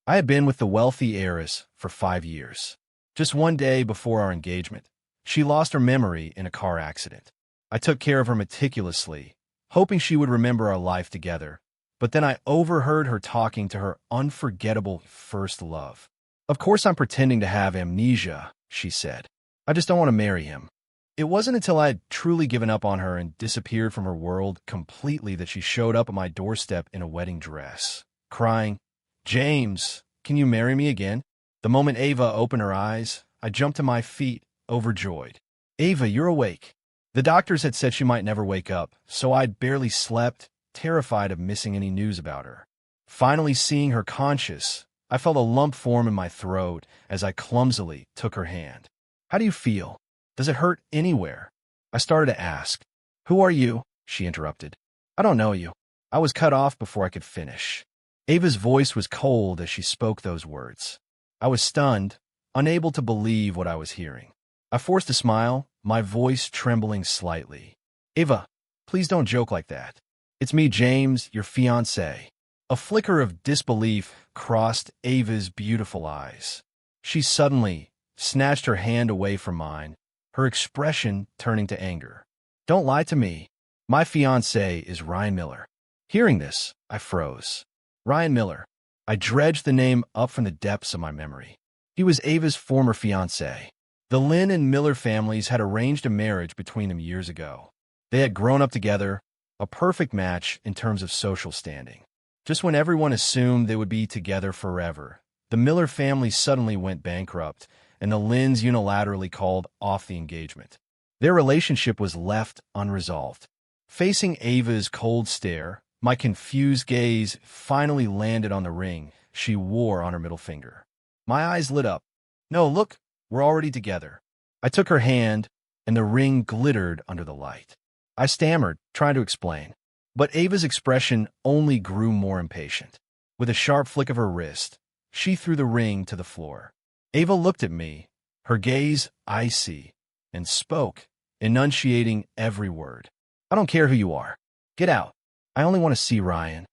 I had been with the wealthy heiress for 5 years. Just one day before our engagement, she lost her memory in a car accident. I took care of her meticulously, hoping she would remember our life together, but then I overheard her talking to her unforgettable first love. "Of course I'm pretending to have amnesia," she said. "I just don't want to marry him." It wasn't until I had truly given up on her and disappeared from her world completely that she showed up at my doorstep in a wedding dress, crying, "James, can you marry me again?" The moment Ava opened her eyes, I jumped to my feet, overjoyed. "Ava, you're awake." The doctors had said she might never wake up, so I'd barely slept, terrified of missing any news about her. Finally seeing her conscious, I felt a lump form in my throat as I clumsily took her hand. "How do you feel? Does it hurt anywhere?" I started to ask. "Who are you?" she interrupted. "I don't know you." I was cut off before I could finish. Ava's voice was cold as she spoke those words. I was stunned, unable to believe what I was hearing. I forced a smile, my voice trembling slightly. "Ava, please don't joke like that. It's me, James, your fiancé." A flicker of disbelief crossed Ava's beautiful eyes. She suddenly snatched her hand away from mine, her expression turning to anger. "Don't lie to me. My fiancé is Ryan Miller." Hearing this, I froze. Ryan Miller. I dredged the name up from the depths of my memory. He was Ava's former fiancé. The Lynn and Miller families had arranged a marriage between them years ago. They had grown up together, a perfect match in terms of social standing. Just when everyone assumed they would be together forever, the Miller family suddenly went bankrupt, and the Lynns unilaterally called off the engagement. Their relationship was left unresolved. Facing Ava's cold stare, my confused gaze finally landed on the ring she wore on her middle finger. My eyes lit up. "No, look, we're already together." I took her hand, and the ring glittered under the light. I stammered, trying to explain. But Ava's expression only grew more impatient. With a sharp flick of her wrist, she threw the ring to the floor. Ava looked at me, her gaze icy, and spoke, enunciating every word. "I don't care who you are. Get out. I only want to see Ryan."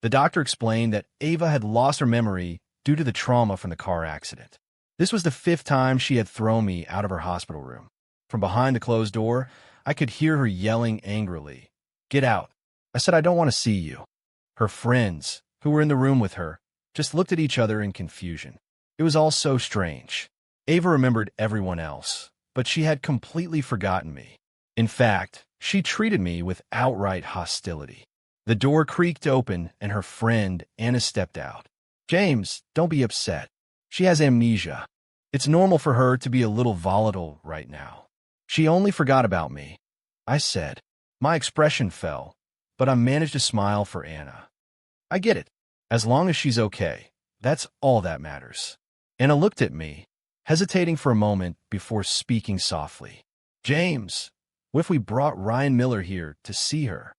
The doctor explained that Ava had lost her memory due to the trauma from the car accident. This was the 5th time she had thrown me out of her hospital room. From behind the closed door, I could hear her yelling angrily, "Get out." I said, "I don't want to see you." Her friends, who were in the room with her, just looked at each other in confusion. It was all so strange. Ava remembered everyone else, but she had completely forgotten me. In fact, she treated me with outright hostility. The door creaked open, and her friend, Anna, stepped out. "James, don't be upset. She has amnesia. It's normal for her to be a little volatile right now. She only forgot about me," I said. My expression fell, but I managed to smile for Anna. "I get it. As long as she's okay, that's all that matters." Anna looked at me, hesitating for a moment before speaking softly. "James, what if we brought Ryan Miller here to see her?"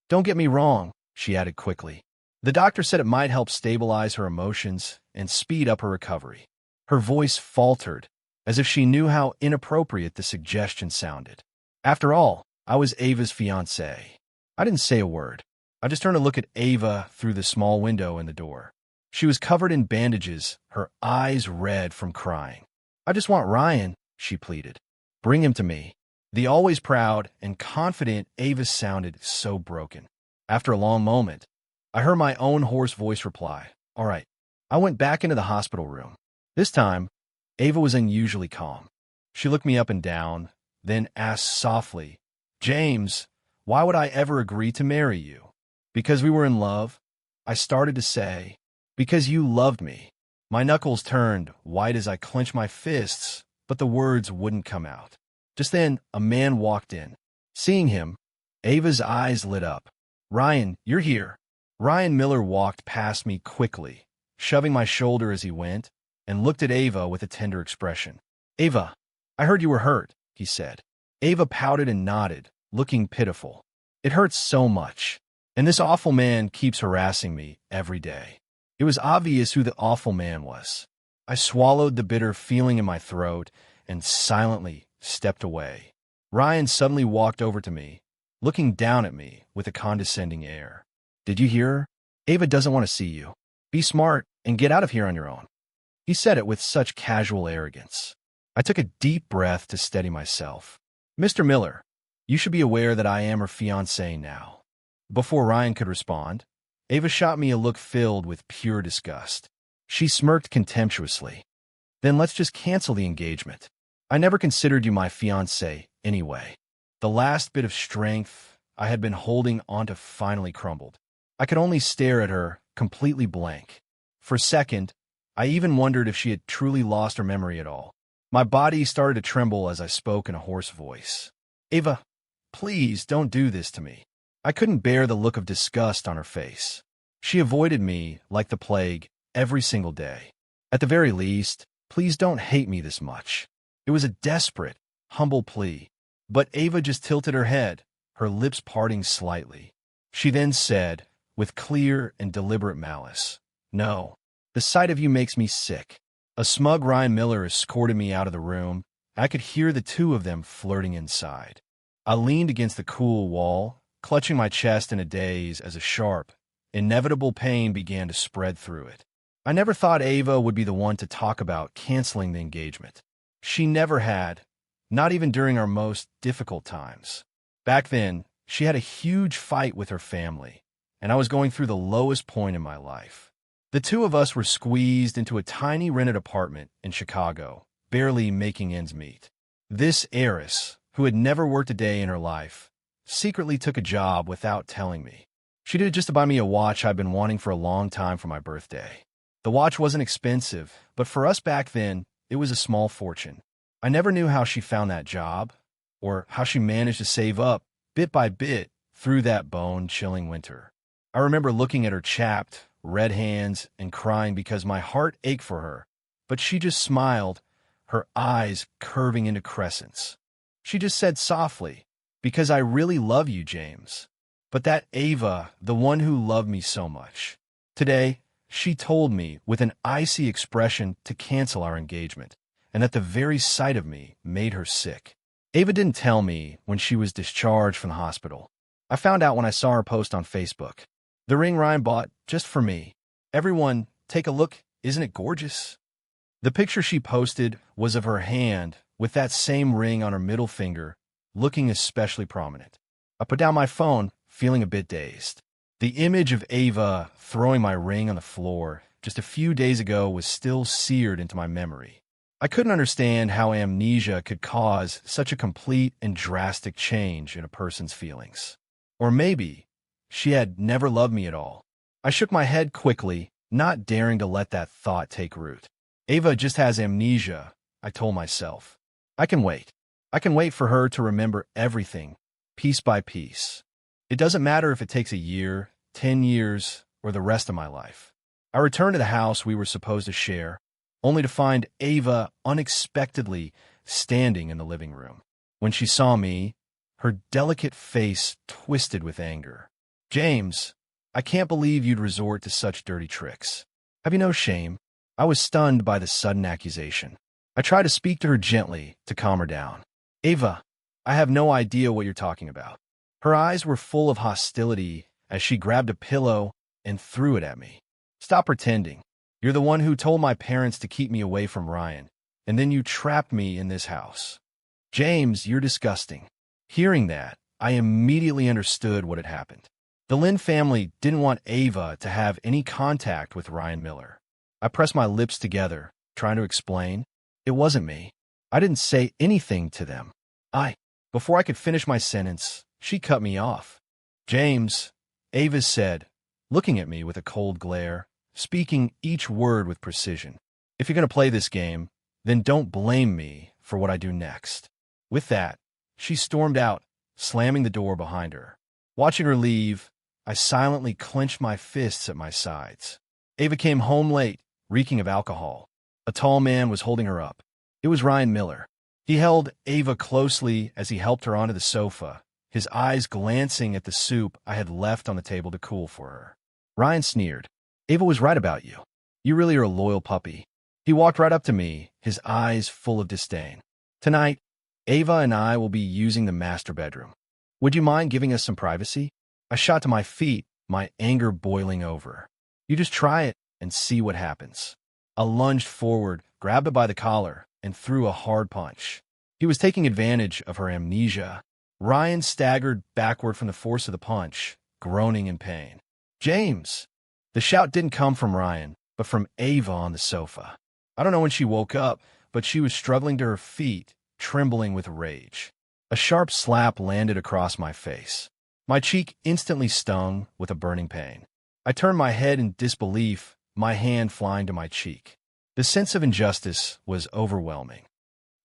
"Don't get me wrong," she added quickly. "The doctor said it might help stabilize her emotions and speed up her recovery." Her voice faltered, as if she knew how inappropriate the suggestion sounded. After all, I was Ava's fiancé. I didn't say a word. I just turned to look at Ava through the small window in the door. She was covered in bandages, her eyes red from crying. "I just want Ryan," she pleaded. "Bring him to me." The always proud and confident Ava sounded so broken. After a long moment, I heard my own hoarse voice reply, "All right." I went back into the hospital room. This time, Ava was unusually calm. She looked me up and down, then asked softly, "James, why would I ever agree to marry you?" "Because we were in love," I started to say. "Because you loved me." My knuckles turned white as I clenched my fists, but the words wouldn't come out. Just then, a man walked in. Seeing him, Ava's eyes lit up. "Ryan, you're here." Ryan Miller walked past me quickly, shoving my shoulder as he went, and looked at Ava with a tender expression. "Ava, I heard you were hurt," he said. Ava pouted and nodded, looking pitiful. "It hurts so much, and this awful man keeps harassing me every day." It was obvious who the awful man was. I swallowed the bitter feeling in my throat and silently stepped away. Ryan suddenly walked over to me, looking down at me with a condescending air. "Did you hear her? Ava doesn't want to see you. Be smart and get out of here on your own. He said it with such casual arrogance. I took a deep breath to steady myself. Mr. Miller, you should be aware that I am her fiancée now. Before Ryan could respond, Ava shot me a look filled with pure disgust. She smirked contemptuously. Then let's just cancel the engagement. I never considered you my fiancé anyway. The last bit of strength I had been holding onto finally crumbled. I could only stare at her, completely blank. For a second, I even wondered if she had truly lost her memory at all. My body started to tremble as I spoke in a hoarse voice. Ava, please don't do this to me. I couldn't bear the look of disgust on her face. She avoided me like the plague every single day. At the very least, please don't hate me this much. It was a desperate, humble plea. But Ava just tilted her head, her lips parting slightly. She then said, with clear and deliberate malice, No, the sight of you makes me sick. A smug Ryan Miller escorted me out of the room. I could hear the two of them flirting inside. I leaned against the cool wall, clutching my chest in a daze as a sharp, inevitable pain began to spread through it. I never thought Ava would be the one to talk about canceling the engagement. She never had, not even during our most difficult times. Back then, she had a huge fight with her family, and I was going through the lowest point in my life. The two of us were squeezed into a tiny rented apartment in Chicago, barely making ends meet. This heiress, who had never worked a day in her life, secretly took a job without telling me. She did it just to buy me a watch I'd been wanting for a long time for my birthday. The watch wasn't expensive, but for us back then, it was a small fortune. I never knew how she found that job, or how she managed to save up, bit by bit, through that bone-chilling winter. I remember looking at her chapped, red hands and crying because my heart ached for her, but she just smiled, her eyes curving into crescents. She just said softly, Because I really love you, James. But that Ava, the one who loved me so much. Today, she told me with an icy expression to cancel our engagement, and that the very sight of me made her sick. Ava didn't tell me when she was discharged from the hospital. I found out when I saw her post on Facebook. The ring Ryan bought just for me. Everyone, take a look. Isn't it gorgeous? The picture she posted was of her hand with that same ring on her middle finger, looking especially prominent. I put down my phone, feeling a bit dazed. The image of Ava throwing my ring on the floor just a few days ago was still seared into my memory. I couldn't understand how amnesia could cause such a complete and drastic change in a person's feelings. Or maybe she had never loved me at all. I shook my head quickly, not daring to let that thought take root. Ava just has amnesia, I told myself. I can wait. I can wait for her to remember everything, piece by piece. It doesn't matter if it takes a year, 10 years, or the rest of my life. I returned to the house we were supposed to share, only to find Ava unexpectedly standing in the living room. When she saw me, her delicate face twisted with anger. James, I can't believe you'd resort to such dirty tricks. Have you no shame? I was stunned by the sudden accusation. I tried to speak to her gently to calm her down. Ava, I have no idea what you're talking about. Her eyes were full of hostility as she grabbed a pillow and threw it at me. Stop pretending. You're the one who told my parents to keep me away from Ryan, and then you trapped me in this house. James, you're disgusting. Hearing that, I immediately understood what had happened. The Lynn family didn't want Ava to have any contact with Ryan Miller. I pressed my lips together, trying to explain. It wasn't me. I didn't say anything to them. Before I could finish my sentence, she cut me off. James, Ava said, looking at me with a cold glare, speaking each word with precision. If you're going to play this game, then don't blame me for what I do next. With that, she stormed out, slamming the door behind her. Watching her leave, I silently clenched my fists at my sides. Ava came home late, reeking of alcohol. A tall man was holding her up. It was Ryan Miller. He held Ava closely as he helped her onto the sofa, his eyes glancing at the soup I had left on the table to cool for her. Ryan sneered. Ava was right about you. You really are a loyal puppy. He walked right up to me, his eyes full of disdain. Tonight, Ava and I will be using the master bedroom. Would you mind giving us some privacy? I shot to my feet, my anger boiling over. You just try it, and see what happens. I lunged forward, grabbed her by the collar, and threw a hard punch. He was taking advantage of her amnesia. Ryan staggered backward from the force of the punch, groaning in pain. "James!" The shout didn't come from Ryan, but from Ava on the sofa. I don't know when she woke up, but she was struggling to her feet, trembling with rage. A sharp slap landed across my face. My cheek instantly stung with a burning pain. I turned my head in disbelief, my hand flying to my cheek. The sense of injustice was overwhelming.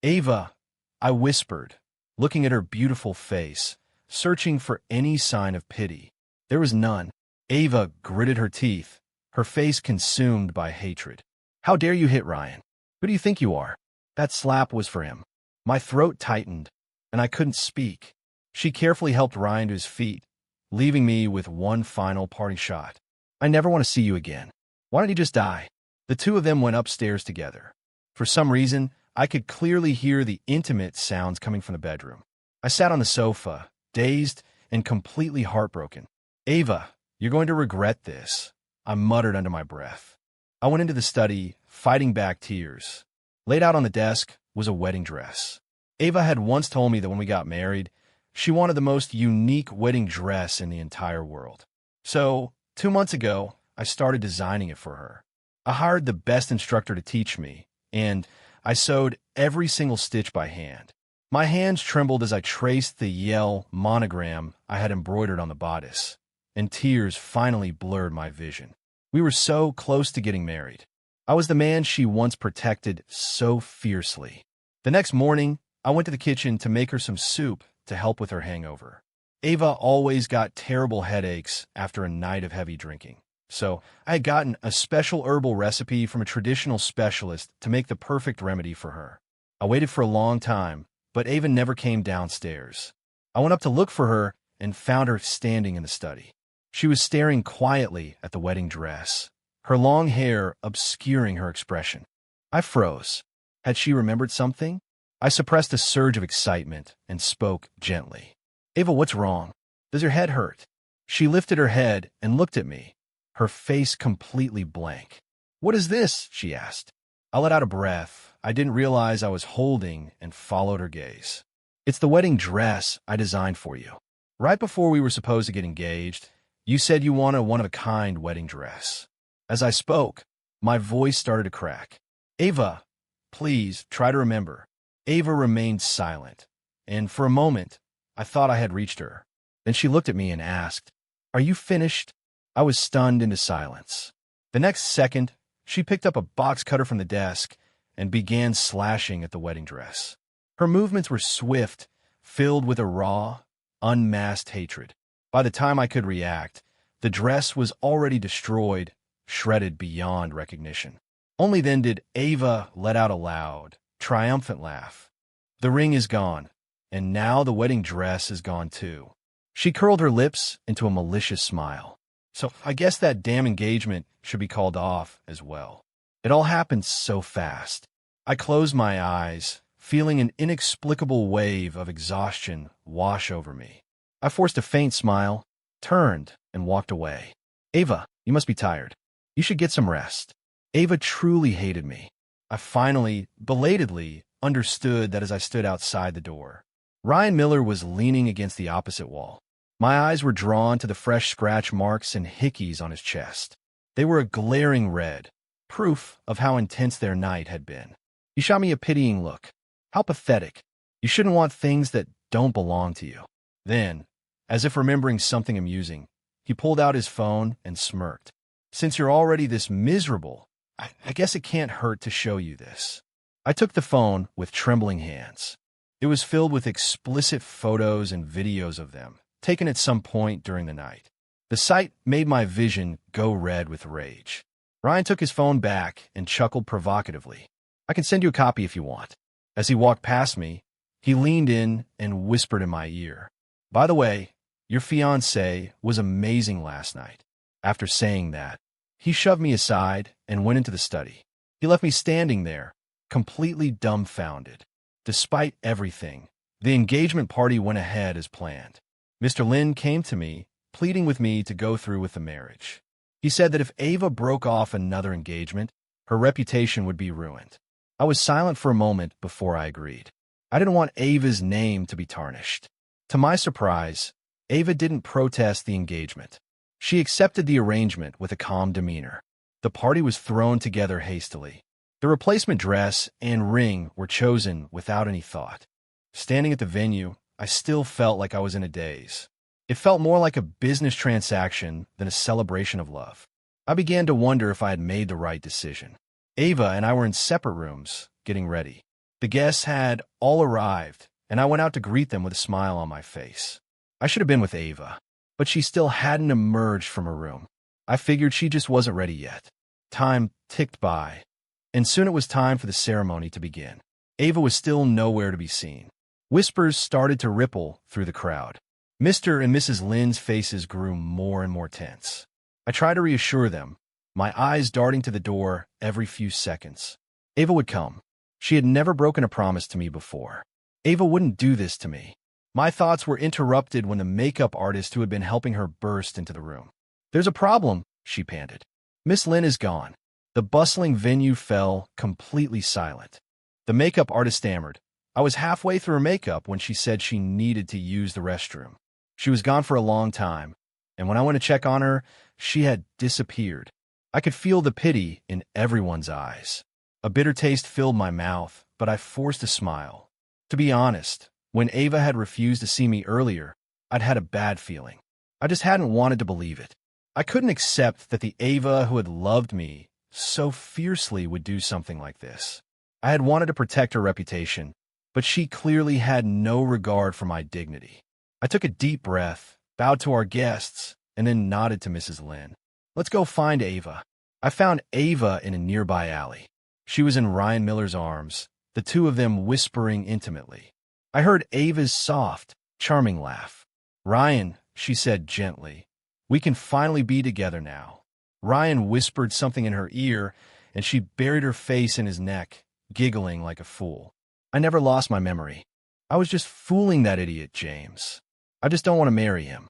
"Ava," I whispered, looking at her beautiful face, searching for any sign of pity. There was none. Ava gritted her teeth, her face consumed by hatred. "How dare you hit Ryan? Who do you think you are?" That slap was for him. My throat tightened, and I couldn't speak. She carefully helped Ryan to his feet, leaving me with one final parting shot. "I never want to see you again. Why don't you just die?" The two of them went upstairs together. For some reason, I could clearly hear the intimate sounds coming from the bedroom. I sat on the sofa, dazed and completely heartbroken. "Ava, you're going to regret this," I muttered under my breath. I went into the study, fighting back tears. Laid out on the desk was a wedding dress. Ava had once told me that when we got married, she wanted the most unique wedding dress in the entire world. So, 2 months ago, I started designing it for her. I hired the best instructor to teach me, and I sewed every single stitch by hand. My hands trembled as I traced the Yale monogram I had embroidered on the bodice, and tears finally blurred my vision. We were so close to getting married. I was the man she once protected so fiercely. The next morning, I went to the kitchen to make her some soup to help with her hangover. Ava always got terrible headaches after a night of heavy drinking. So I had gotten a special herbal recipe from a traditional specialist to make the perfect remedy for her. I waited for a long time, but Ava never came downstairs. I went up to look for her and found her standing in the study. She was staring quietly at the wedding dress, her long hair obscuring her expression. I froze. Had she remembered something? I suppressed a surge of excitement and spoke gently. "Ava, what's wrong? Does your head hurt?" She lifted her head and looked at me, her face completely blank. "What is this?" she asked. I let out a breath I didn't realize I was holding and followed her gaze. "It's the wedding dress I designed for you. Right before we were supposed to get engaged, you said you want a one-of-a-kind wedding dress." As I spoke, my voice started to crack. "Ava, please try to remember." Ava remained silent, and for a moment, I thought I had reached her. Then she looked at me and asked, "Are you finished?" I was stunned into silence. The next second, she picked up a box cutter from the desk and began slashing at the wedding dress. Her movements were swift, filled with a raw, unmasked hatred. By the time I could react, the dress was already destroyed, shredded beyond recognition. Only then did Ava let out a loud, triumphant laugh. "The ring is gone, and now the wedding dress is gone too." She curled her lips into a malicious smile. "So I guess that damn engagement should be called off as well." It all happened so fast. I closed my eyes, feeling an inexplicable wave of exhaustion wash over me. I forced a faint smile, turned, and walked away. "Ava, you must be tired. You should get some rest." Ava truly hated me. I finally, belatedly, understood that as I stood outside the door. Ryan Miller was leaning against the opposite wall. My eyes were drawn to the fresh scratch marks and hickeys on his chest. They were a glaring red, proof of how intense their night had been. He shot me a pitying look. "How pathetic. You shouldn't want things that don't belong to you." Then, as if remembering something amusing, he pulled out his phone and smirked. "Since you're already this miserable, I guess it can't hurt to show you this." I took the phone with trembling hands. It was filled with explicit photos and videos of them, taken at some point during the night. The sight made my vision go red with rage. Ryan took his phone back and chuckled provocatively. "I can send you a copy if you want." As he walked past me, he leaned in and whispered in my ear, "By the way, your fiancée was amazing last night." After saying that, he shoved me aside and went into the study. He left me standing there, completely dumbfounded. Despite everything, the engagement party went ahead as planned. Mr. Lin came to me, pleading with me to go through with the marriage. He said that if Ava broke off another engagement, her reputation would be ruined. I was silent for a moment before I agreed. I didn't want Ava's name to be tarnished. To my surprise, Ava didn't protest the engagement. She accepted the arrangement with a calm demeanor. The party was thrown together hastily. The replacement dress and ring were chosen without any thought. Standing at the venue, I still felt like I was in a daze. It felt more like a business transaction than a celebration of love. I began to wonder if I had made the right decision. Ava and I were in separate rooms, getting ready. The guests had all arrived, and I went out to greet them with a smile on my face. I should have been with Ava, but she still hadn't emerged from her room. I figured she just wasn't ready yet. Time ticked by, and soon it was time for the ceremony to begin. Ava was still nowhere to be seen. Whispers started to ripple through the crowd. Mr. and Mrs. Lynn's faces grew more and more tense. I tried to reassure them, my eyes darting to the door every few seconds. Ava would come. She had never broken a promise to me before. Ava wouldn't do this to me. My thoughts were interrupted when the makeup artist who had been helping her burst into the room. "There's a problem," she panted. "Miss Lynn is gone." The bustling venue fell completely silent. The makeup artist stammered. I was halfway through her makeup when she said she needed to use the restroom. She was gone for a long time, and when I went to check on her, she had disappeared. I could feel the pity in everyone's eyes. A bitter taste filled my mouth, but I forced a smile. To be honest, when Ava had refused to see me earlier, I'd had a bad feeling. I just hadn't wanted to believe it. I couldn't accept that the Ava who had loved me so fiercely would do something like this. I had wanted to protect her reputation, but she clearly had no regard for my dignity. I took a deep breath, bowed to our guests, and then nodded to Mrs. Lynn. "Let's go find Ava." I found Ava in a nearby alley. She was in Ryan Miller's arms, the two of them whispering intimately. I heard Ava's soft, charming laugh. "Ryan," she said gently, "we can finally be together now." Ryan whispered something in her ear, and she buried her face in his neck, giggling like a fool. I never lost my memory. I was just fooling that idiot, James. I just don't want to marry him.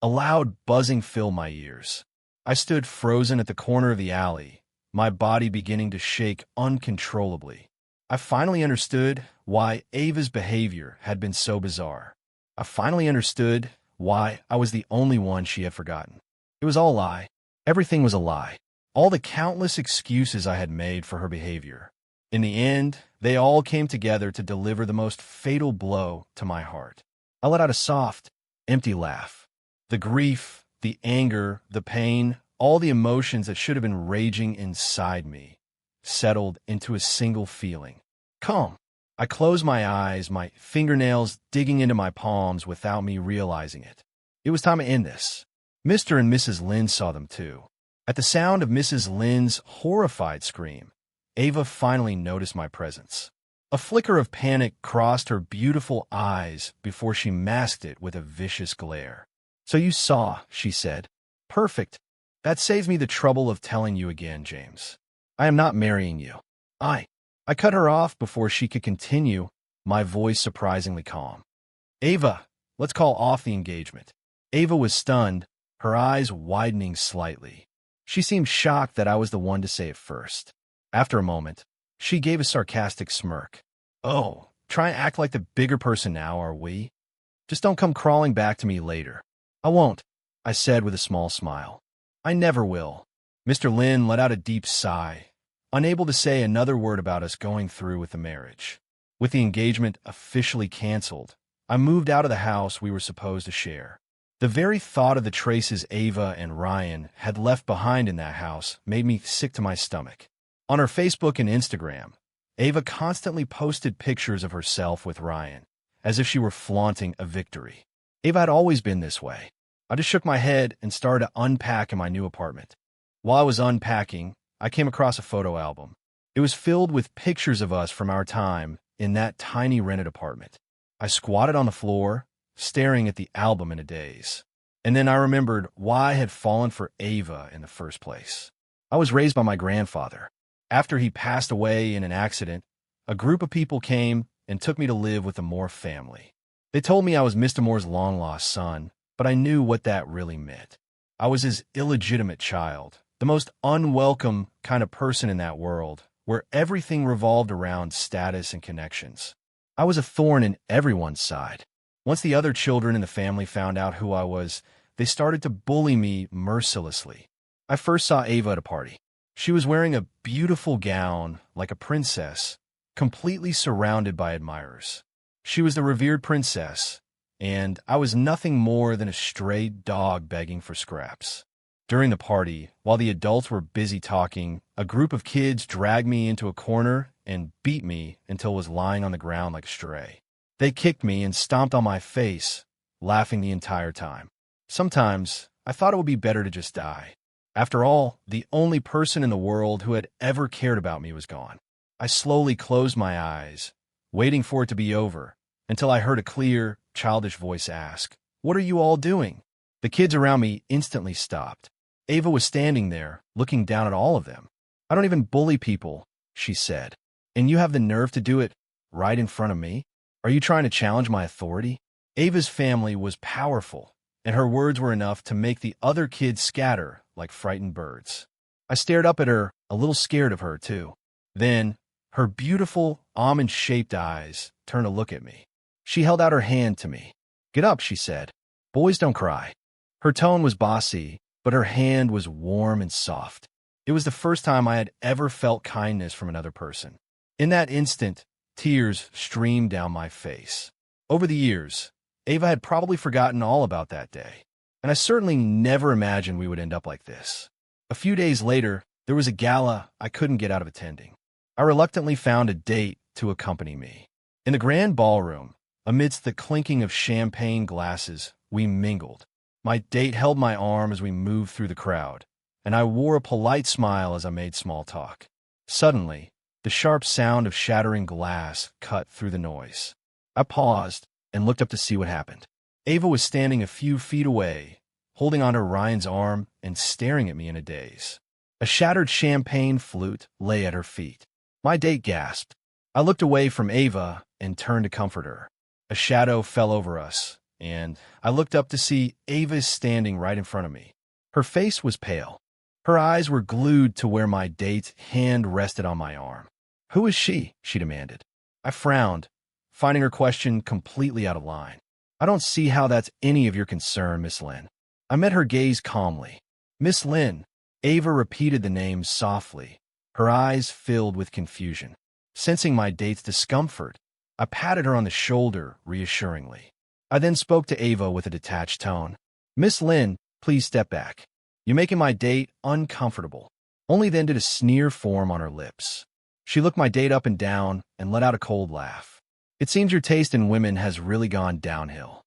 A loud buzzing filled my ears. I stood frozen at the corner of the alley, my body beginning to shake uncontrollably. I finally understood why Ava's behavior had been so bizarre. I finally understood why I was the only one she had forgotten. It was all a lie. Everything was a lie. All the countless excuses I had made for her behavior. In the end, they all came together to deliver the most fatal blow to my heart. I let out a soft, empty laugh. The grief, the anger, the pain, all the emotions that should have been raging inside me, settled into a single feeling. Calm. I closed my eyes, my fingernails digging into my palms without me realizing it. It was time to end this. Mr. and Mrs. Lynn saw them too. At the sound of Mrs. Lynn's horrified scream, Ava finally noticed my presence. A flicker of panic crossed her beautiful eyes before she masked it with a vicious glare. "So you saw," she said. "Perfect. That saves me the trouble of telling you again, James. I am not marrying you." I cut her off before she could continue, my voice surprisingly calm. "Ava, let's call off the engagement." Ava was stunned, her eyes widening slightly. She seemed shocked that I was the one to say it first. After a moment, she gave a sarcastic smirk. "Oh, try and act like the bigger person now, are we? Just don't come crawling back to me later." "I won't," I said with a small smile. "I never will." Mr. Lynn let out a deep sigh, unable to say another word about us going through with the marriage. With the engagement officially canceled, I moved out of the house we were supposed to share. The very thought of the traces Ava and Ryan had left behind in that house made me sick to my stomach. On her Facebook and Instagram, Ava constantly posted pictures of herself with Ryan, as if she were flaunting a victory. Ava had always been this way. I just shook my head and started to unpack in my new apartment. While I was unpacking, I came across a photo album. It was filled with pictures of us from our time in that tiny rented apartment. I squatted on the floor, staring at the album in a daze. And then I remembered why I had fallen for Ava in the first place. I was raised by my grandfather. After he passed away in an accident, a group of people came and took me to live with the Moore family. They told me I was Mr. Moore's long-lost son, but I knew what that really meant. I was his illegitimate child, the most unwelcome kind of person in that world, where everything revolved around status and connections. I was a thorn in everyone's side. Once the other children in the family found out who I was, they started to bully me mercilessly. I first saw Ava at a party. She was wearing a beautiful gown, like a princess, completely surrounded by admirers. She was the revered princess, and I was nothing more than a stray dog begging for scraps. During the party, while the adults were busy talking, a group of kids dragged me into a corner and beat me until I was lying on the ground like a stray. They kicked me and stomped on my face, laughing the entire time. Sometimes, I thought it would be better to just die. After all, the only person in the world who had ever cared about me was gone. I slowly closed my eyes, waiting for it to be over, until I heard a clear, childish voice ask, "What are you all doing?" The kids around me instantly stopped. Ava was standing there, looking down at all of them. "I don't even bully people," she said. "And you have the nerve to do it right in front of me? Are you trying to challenge my authority?" Ava's family was powerful, and her words were enough to make the other kids scatter like frightened birds. I stared up at her, a little scared of her, too. Then, her beautiful, almond-shaped eyes turned to look at me. She held out her hand to me. "Get up," she said. "Boys don't cry." Her tone was bossy, but her hand was warm and soft. It was the first time I had ever felt kindness from another person. In that instant, tears streamed down my face. Over the years, Ava had probably forgotten all about that day, and I certainly never imagined we would end up like this. A few days later, there was a gala I couldn't get out of attending. I reluctantly found a date to accompany me. In the grand ballroom, amidst the clinking of champagne glasses, we mingled. My date held my arm as we moved through the crowd, and I wore a polite smile as I made small talk. Suddenly, the sharp sound of shattering glass cut through the noise. I paused and looked up to see what happened. Ava was standing a few feet away, holding onto Ryan's arm and staring at me in a daze. A shattered champagne flute lay at her feet. My date gasped. I looked away from Ava and turned to comfort her. A shadow fell over us, and I looked up to see Ava standing right in front of me. Her face was pale. Her eyes were glued to where my date's hand rested on my arm. "Who is she?" she demanded. I frowned, finding her question completely out of line. "I don't see how that's any of your concern, Miss Lynn." I met her gaze calmly. "Miss Lynn." Ava repeated the name softly, her eyes filled with confusion. Sensing my date's discomfort, I patted her on the shoulder reassuringly. I then spoke to Ava with a detached tone. "Miss Lynn, please step back. You're making my date uncomfortable." Only then did a sneer form on her lips. She looked my date up and down and let out a cold laugh. "It seems your taste in women has really gone downhill."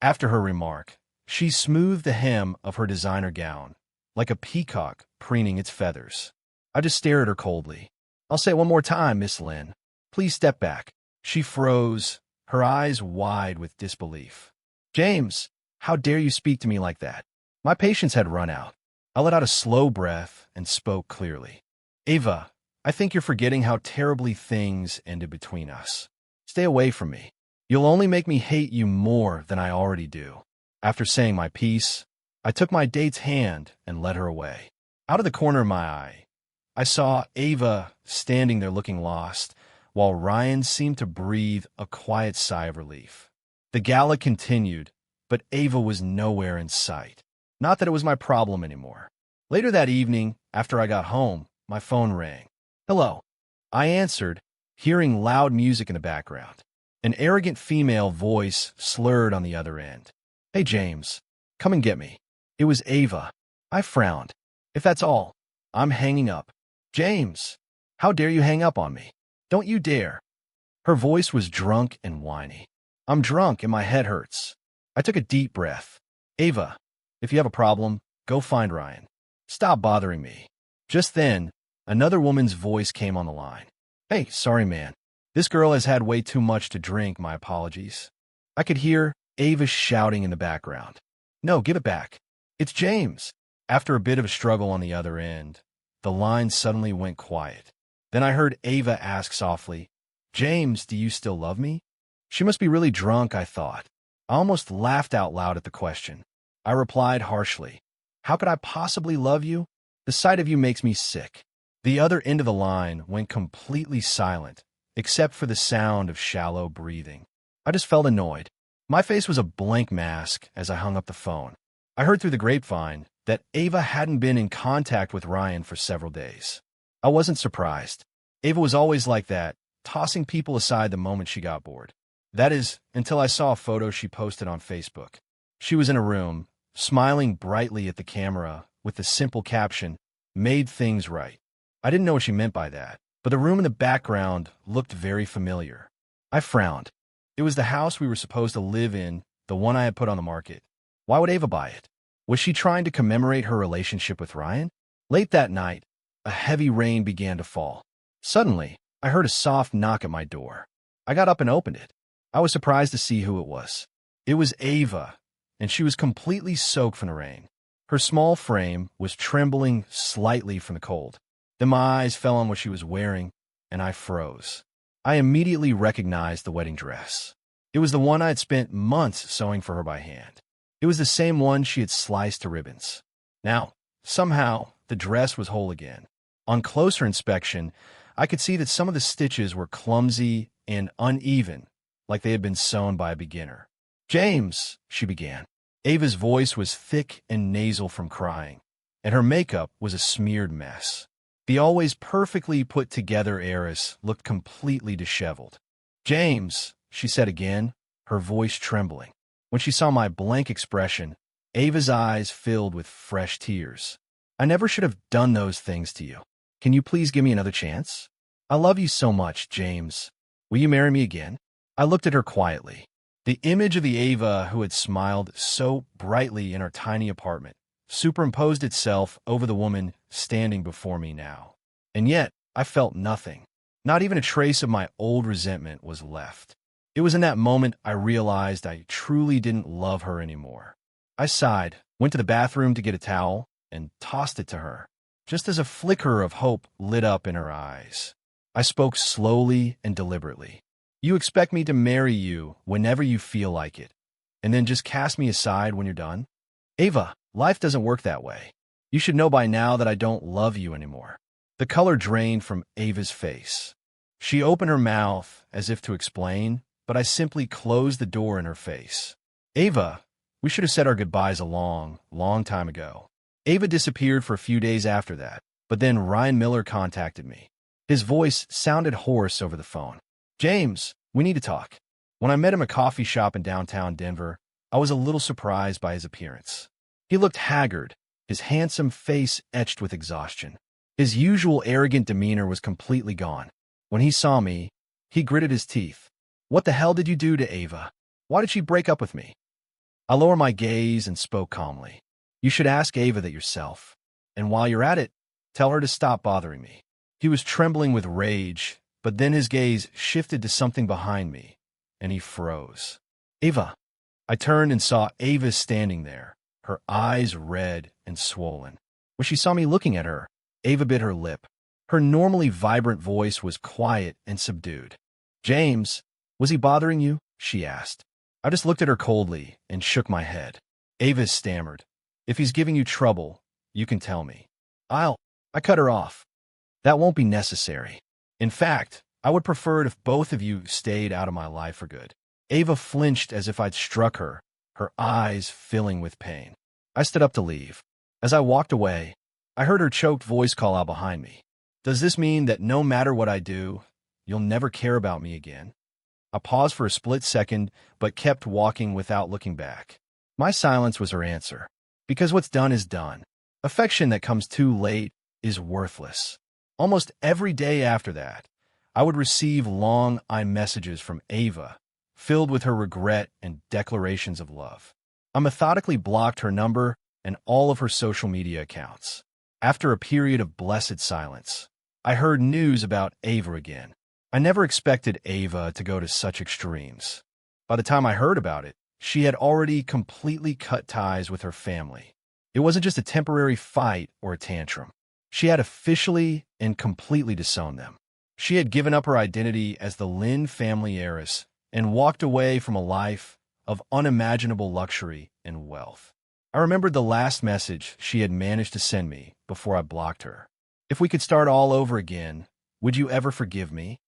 After her remark, she smoothed the hem of her designer gown, like a peacock preening its feathers. I just stared at her coldly. "I'll say it one more time, Miss Lynn. Please step back." She froze, her eyes wide with disbelief. "James, how dare you speak to me like that?" My patience had run out. I let out a slow breath and spoke clearly. "Ava, I think you're forgetting how terribly things ended between us. Stay away from me. You'll only make me hate you more than I already do." After saying my piece, I took my date's hand and led her away. Out of the corner of my eye, I saw Ava standing there looking lost, while Ryan seemed to breathe a quiet sigh of relief. The gala continued, but Ava was nowhere in sight. Not that it was my problem anymore. Later that evening, after I got home, my phone rang. "Hello." I answered, hearing loud music in the background. An arrogant female voice slurred on the other end. "Hey, James, come and get me." It was Ava. I frowned. "If that's all, I'm hanging up." "James, how dare you hang up on me? Don't you dare." Her voice was drunk and whiny. "I'm drunk and my head hurts." I took a deep breath. "Ava, if you have a problem, go find Ryan. Stop bothering me." Just then, another woman's voice came on the line. "Hey, sorry, man. This girl has had way too much to drink, my apologies." I could hear Ava shouting in the background. "No, give it back. It's James." After a bit of a struggle on the other end, the line suddenly went quiet. Then I heard Ava ask softly, "James, do you still love me?" She must be really drunk, I thought. I almost laughed out loud at the question. I replied harshly, How could I possibly love you? The sight of you makes me sick. The other end of the line went completely silent, except for the sound of shallow breathing. I just felt annoyed. My face was a blank mask as I hung up the phone. I heard through the grapevine that Ava hadn't been in contact with Ryan for several days. I wasn't surprised. Ava was always like that, tossing people aside the moment she got bored. That is, until I saw a photo she posted on Facebook. She was in a room, smiling brightly at the camera with the simple caption, "Made things right." I didn't know what she meant by that, but the room in the background looked very familiar. I frowned. It was the house we were supposed to live in, the one I had put on the market. Why would Ava buy it? Was she trying to commemorate her relationship with Ryan? Late that night, a heavy rain began to fall. Suddenly, I heard a soft knock at my door. I got up and opened it. I was surprised to see who it was. It was Ava, and she was completely soaked from the rain. Her small frame was trembling slightly from the cold. Then my eyes fell on what she was wearing, and I froze. I immediately recognized the wedding dress. It was the one I had spent months sewing for her by hand. It was the same one she had sliced to ribbons. Now, somehow, the dress was whole again. On closer inspection, I could see that some of the stitches were clumsy and uneven, like they had been sewn by a beginner. "James," she began. Ava's voice was thick and nasal from crying, and her makeup was a smeared mess. The always perfectly put-together heiress looked completely disheveled. "James," she said again, her voice trembling. When she saw my blank expression, Ava's eyes filled with fresh tears. "I never should have done those things to you. Can you please give me another chance? I love you so much, James. Will you marry me again?" I looked at her quietly. The image of the Ava who had smiled so brightly in her tiny apartment superimposed itself over the woman standing before me now. And yet, I felt nothing. Not even a trace of my old resentment was left. It was in that moment I realized I truly didn't love her anymore. I sighed, went to the bathroom to get a towel, and tossed it to her, just as a flicker of hope lit up in her eyes. I spoke slowly and deliberately. "You expect me to marry you whenever you feel like it, and then just cast me aside when you're done? Ava, life doesn't work that way. You should know by now that I don't love you anymore." The color drained from Ava's face. She opened her mouth as if to explain, but I simply closed the door in her face. "Ava, we should have said our goodbyes a long, long time ago." Ava disappeared for a few days after that, but then Ryan Miller contacted me. His voice sounded hoarse over the phone. "James, we need to talk." When I met him at a coffee shop in downtown Denver, I was a little surprised by his appearance. He looked haggard, his handsome face etched with exhaustion. His usual arrogant demeanor was completely gone. When he saw me, he gritted his teeth. "What the hell did you do to Ava? Why did she break up with me?" I lowered my gaze and spoke calmly. "You should ask Ava that yourself. And while you're at it, tell her to stop bothering me." He was trembling with rage, but then his gaze shifted to something behind me, and he froze. "Ava." I turned and saw Ava standing there, her eyes red and swollen. When she saw me looking at her, Ava bit her lip. Her normally vibrant voice was quiet and subdued. "James, was he bothering you?" she asked. I just looked at her coldly and shook my head. Ava stammered. "If he's giving you trouble, you can tell me." I cut her off. "That won't be necessary. In fact, I would prefer it if both of you stayed out of my life for good." Ava flinched as if I'd struck her, her eyes filling with pain. I stood up to leave. As I walked away, I heard her choked voice call out behind me. "Does this mean that no matter what I do, you'll never care about me again?" I paused for a split second, but kept walking without looking back. My silence was her answer. Because what's done is done. Affection that comes too late is worthless. Almost every day after that, I would receive long iMessages from Ava, filled with her regret and declarations of love. I methodically blocked her number and all of her social media accounts. After a period of blessed silence, I heard news about Ava again. I never expected Ava to go to such extremes. By the time I heard about it, she had already completely cut ties with her family. It wasn't just a temporary fight or a tantrum. She had officially and completely disowned them. She had given up her identity as the Lynn family heiress and walked away from a life of unimaginable luxury and wealth. I remembered the last message she had managed to send me before I blocked her. If we could start all over again, would you ever forgive me?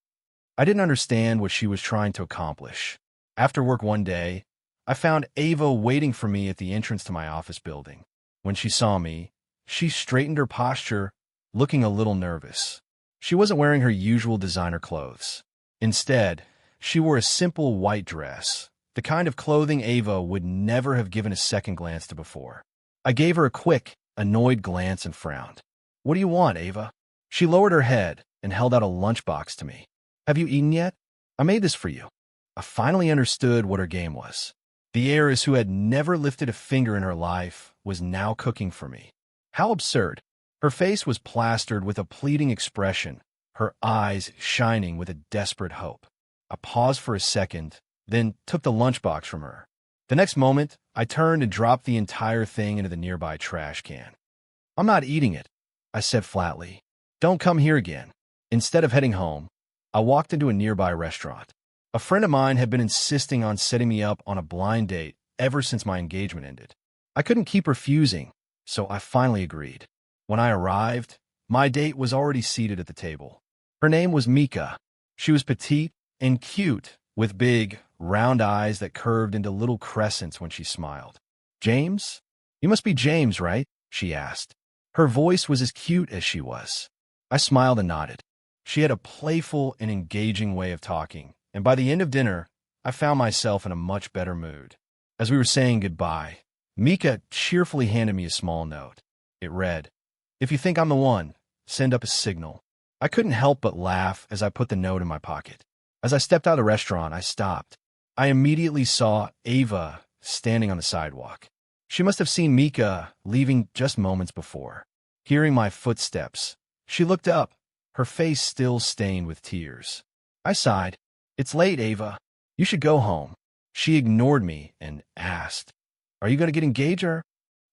I didn't understand what she was trying to accomplish. After work one day, I found Ava waiting for me at the entrance to my office building. When she saw me, she straightened her posture, looking a little nervous. She wasn't wearing her usual designer clothes. Instead, she wore a simple white dress, the kind of clothing Ava would never have given a second glance to before. I gave her a quick, annoyed glance and frowned. "What do you want, Ava?" She lowered her head and held out a lunchbox to me. "Have you eaten yet? I made this for you." I finally understood what her game was. The heiress who had never lifted a finger in her life was now cooking for me. How absurd. Her face was plastered with a pleading expression, her eyes shining with a desperate hope. I paused for a second, then took the lunchbox from her. The next moment, I turned and dropped the entire thing into the nearby trash can. "I'm not eating it," I said flatly. "Don't come here again." Instead of heading home, I walked into a nearby restaurant. A friend of mine had been insisting on setting me up on a blind date ever since my engagement ended. I couldn't keep refusing, so I finally agreed. When I arrived, my date was already seated at the table. Her name was Mika. She was petite and cute, with big, round eyes that curved into little crescents when she smiled. "James? You must be James, right?" she asked. Her voice was as cute as she was. I smiled and nodded. She had a playful and engaging way of talking, and by the end of dinner, I found myself in a much better mood. As we were saying goodbye, Mika cheerfully handed me a small note. It read, "If you think I'm the one, send up a signal." I couldn't help but laugh as I put the note in my pocket. As I stepped out of the restaurant, I stopped. I immediately saw Ava standing on the sidewalk. She must have seen Mika leaving just moments before. Hearing my footsteps, she looked up, her face still stained with tears. I sighed. "It's late, Ava. You should go home." She ignored me and asked, "Are you going to get engaged or?"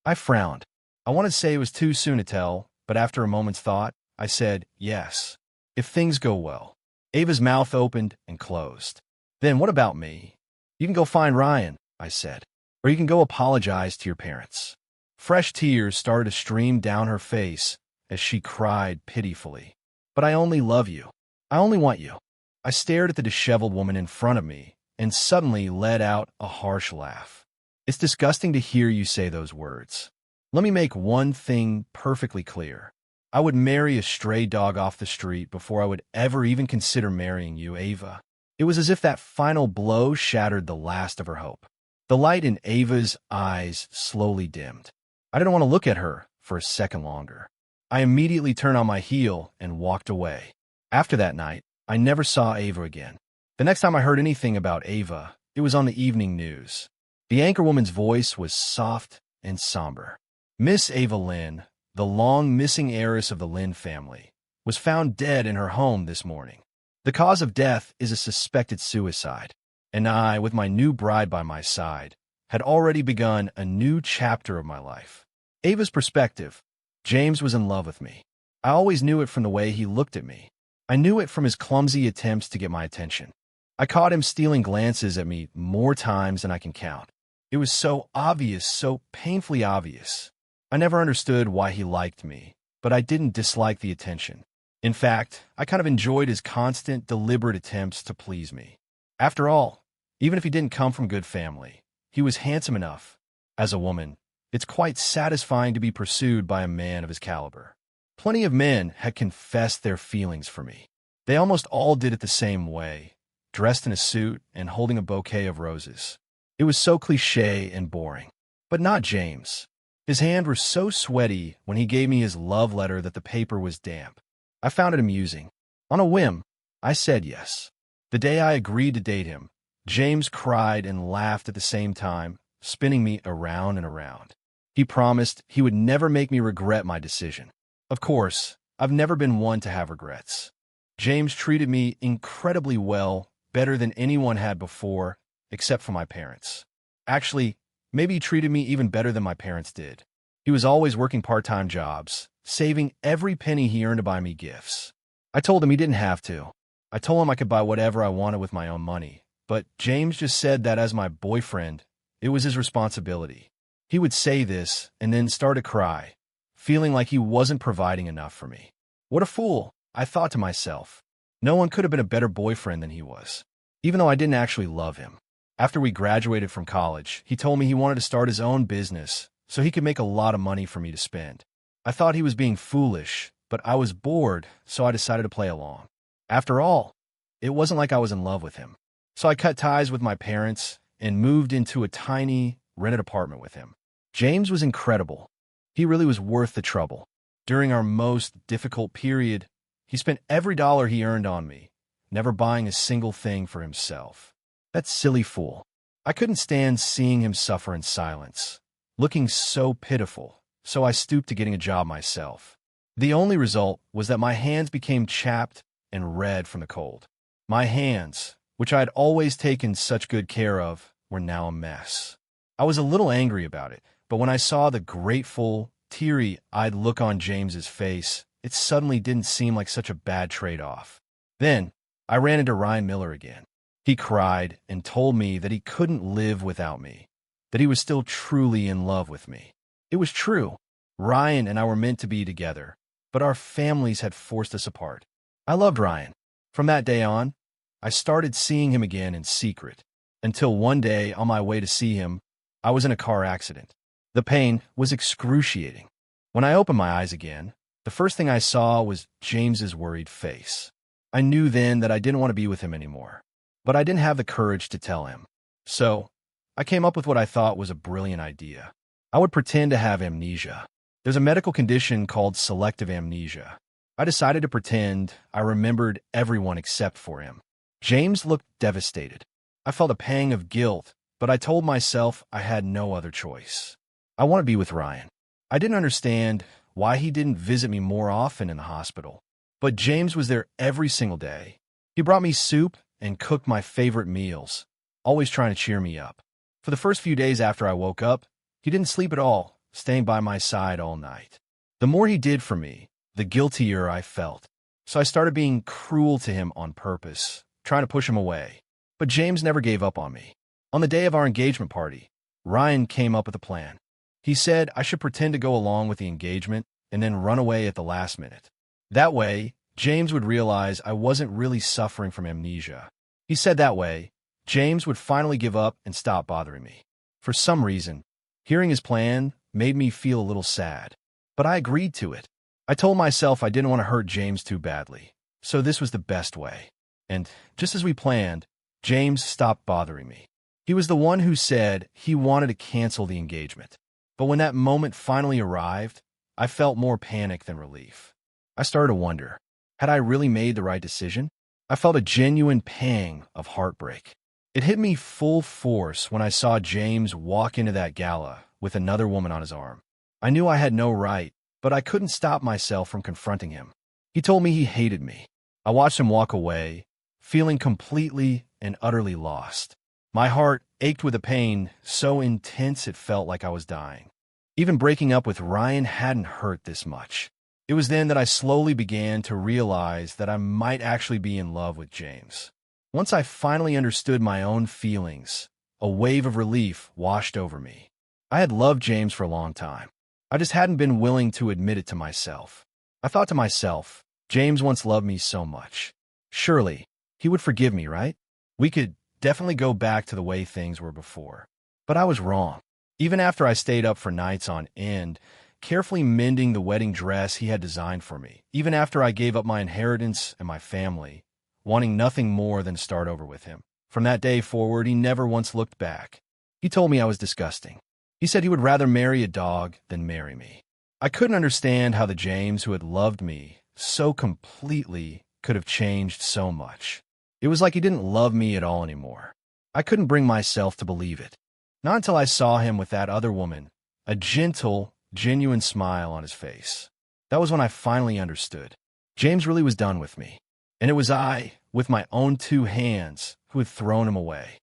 I frowned. I wanted to say it was too soon to tell, but after a moment's thought, I said, "Yes, if things go well." Ava's mouth opened and closed. "Then what about me?" "You can go find Ryan," I said, "or you can go apologize to your parents." Fresh tears started to stream down her face as she cried pitifully. "But I only love you. I only want you." I stared at the disheveled woman in front of me and suddenly let out a harsh laugh. "It's disgusting to hear you say those words. Let me make one thing perfectly clear. I would marry a stray dog off the street before I would ever even consider marrying you, Ava." It was as if that final blow shattered the last of her hope. The light in Ava's eyes slowly dimmed. I didn't want to look at her for a second longer. I immediately turned on my heel and walked away. After that night, I never saw Ava again. The next time I heard anything about Ava, it was on the evening news. The anchorwoman's voice was soft and somber. Miss Ava Lynn, the long-missing heiress of the Lynn family, was found dead in her home this morning. The cause of death is a suspected suicide, and I, with my new bride by my side, had already begun a new chapter of my life. Ava's perspective. James was in love with me. I always knew it from the way he looked at me. I knew it from his clumsy attempts to get my attention. I caught him stealing glances at me more times than I can count. It was so obvious, so painfully obvious. I never understood why he liked me, but I didn't dislike the attention. In fact, I kind of enjoyed his constant, deliberate attempts to please me. After all, even if he didn't come from good family, he was handsome enough. As a woman, it's quite satisfying to be pursued by a man of his caliber. Plenty of men had confessed their feelings for me. They almost all did it the same way, dressed in a suit and holding a bouquet of roses. It was so cliché and boring. But not James. His hands were so sweaty when he gave me his love letter that the paper was damp. I found it amusing. On a whim, I said yes. The day I agreed to date him, James cried and laughed at the same time, spinning me around and around. He promised he would never make me regret my decision. Of course, I've never been one to have regrets. James treated me incredibly well, better than anyone had before, except for my parents. Actually, maybe he treated me even better than my parents did. He was always working part-time jobs, saving every penny he earned to buy me gifts. I told him he didn't have to. I told him I could buy whatever I wanted with my own money. But James just said that as my boyfriend, it was his responsibility. He would say this and then start to cry, feeling like he wasn't providing enough for me. What a fool, I thought to myself. No one could have been a better boyfriend than he was, even though I didn't actually love him. After we graduated from college, he told me he wanted to start his own business so he could make a lot of money for me to spend. I thought he was being foolish, but I was bored, so I decided to play along. After all, it wasn't like I was in love with him. So I cut ties with my parents and moved into a tiny, rented apartment with him. James was incredible. He really was worth the trouble. During our most difficult period, he spent every dollar he earned on me, never buying a single thing for himself. That silly fool. I couldn't stand seeing him suffer in silence, looking so pitiful, so I stooped to getting a job myself. The only result was that my hands became chapped and red from the cold. My hands, which I had always taken such good care of, were now a mess. I was a little angry about it, but when I saw the grateful, teary-eyed look on James's face, it suddenly didn't seem like such a bad trade-off. Then, I ran into Ryan Miller again. He cried and told me that he couldn't live without me, that he was still truly in love with me. It was true. Ryan and I were meant to be together, but our families had forced us apart. I loved Ryan. From that day on, I started seeing him again in secret, until one day on my way to see him, I was in a car accident. The pain was excruciating. When I opened my eyes again, the first thing I saw was James's worried face. I knew then that I didn't want to be with him anymore, but I didn't have the courage to tell him. So, I came up with what I thought was a brilliant idea. I would pretend to have amnesia. There's a medical condition called selective amnesia. I decided to pretend I remembered everyone except for him. James looked devastated. I felt a pang of guilt, but I told myself I had no other choice. I want to be with Ryan. I didn't understand why he didn't visit me more often in the hospital, but James was there every single day. He brought me soup and cooked my favorite meals, always trying to cheer me up. For the first few days after I woke up, he didn't sleep at all, staying by my side all night. The more he did for me, the guiltier I felt. So I started being cruel to him on purpose, trying to push him away. But James never gave up on me. On the day of our engagement party, Ryan came up with a plan. He said I should pretend to go along with the engagement and then run away at the last minute. That way, James would realize I wasn't really suffering from amnesia. He said that way, James would finally give up and stop bothering me. For some reason, hearing his plan made me feel a little sad, but I agreed to it. I told myself I didn't want to hurt James too badly, so this was the best way. And just as we planned, James stopped bothering me. He was the one who said he wanted to cancel the engagement. But when that moment finally arrived, I felt more panic than relief. I started to wonder, had I really made the right decision? I felt a genuine pang of heartbreak. It hit me full force when I saw James walk into that gala with another woman on his arm. I knew I had no right, but I couldn't stop myself from confronting him. He told me he hated me. I watched him walk away, feeling completely and utterly lost. My heart ached with a pain so intense it felt like I was dying. Even breaking up with Ryan hadn't hurt this much. It was then that I slowly began to realize that I might actually be in love with James. Once I finally understood my own feelings, a wave of relief washed over me. I had loved James for a long time. I just hadn't been willing to admit it to myself. I thought to myself, James once loved me so much. Surely, he would forgive me, right? We could definitely go back to the way things were before. But I was wrong. Even after I stayed up for nights on end, carefully mending the wedding dress he had designed for me, even after I gave up my inheritance and my family, wanting nothing more than start over with him. From that day forward, he never once looked back. He told me I was disgusting. He said he would rather marry a dog than marry me. I couldn't understand how the James who had loved me so completely could have changed so much. It was like he didn't love me at all anymore. I couldn't bring myself to believe it. Not until I saw him with that other woman, a gentle, genuine smile on his face. That was when I finally understood. James really was done with me. And it was I, with my own two hands, who had thrown him away.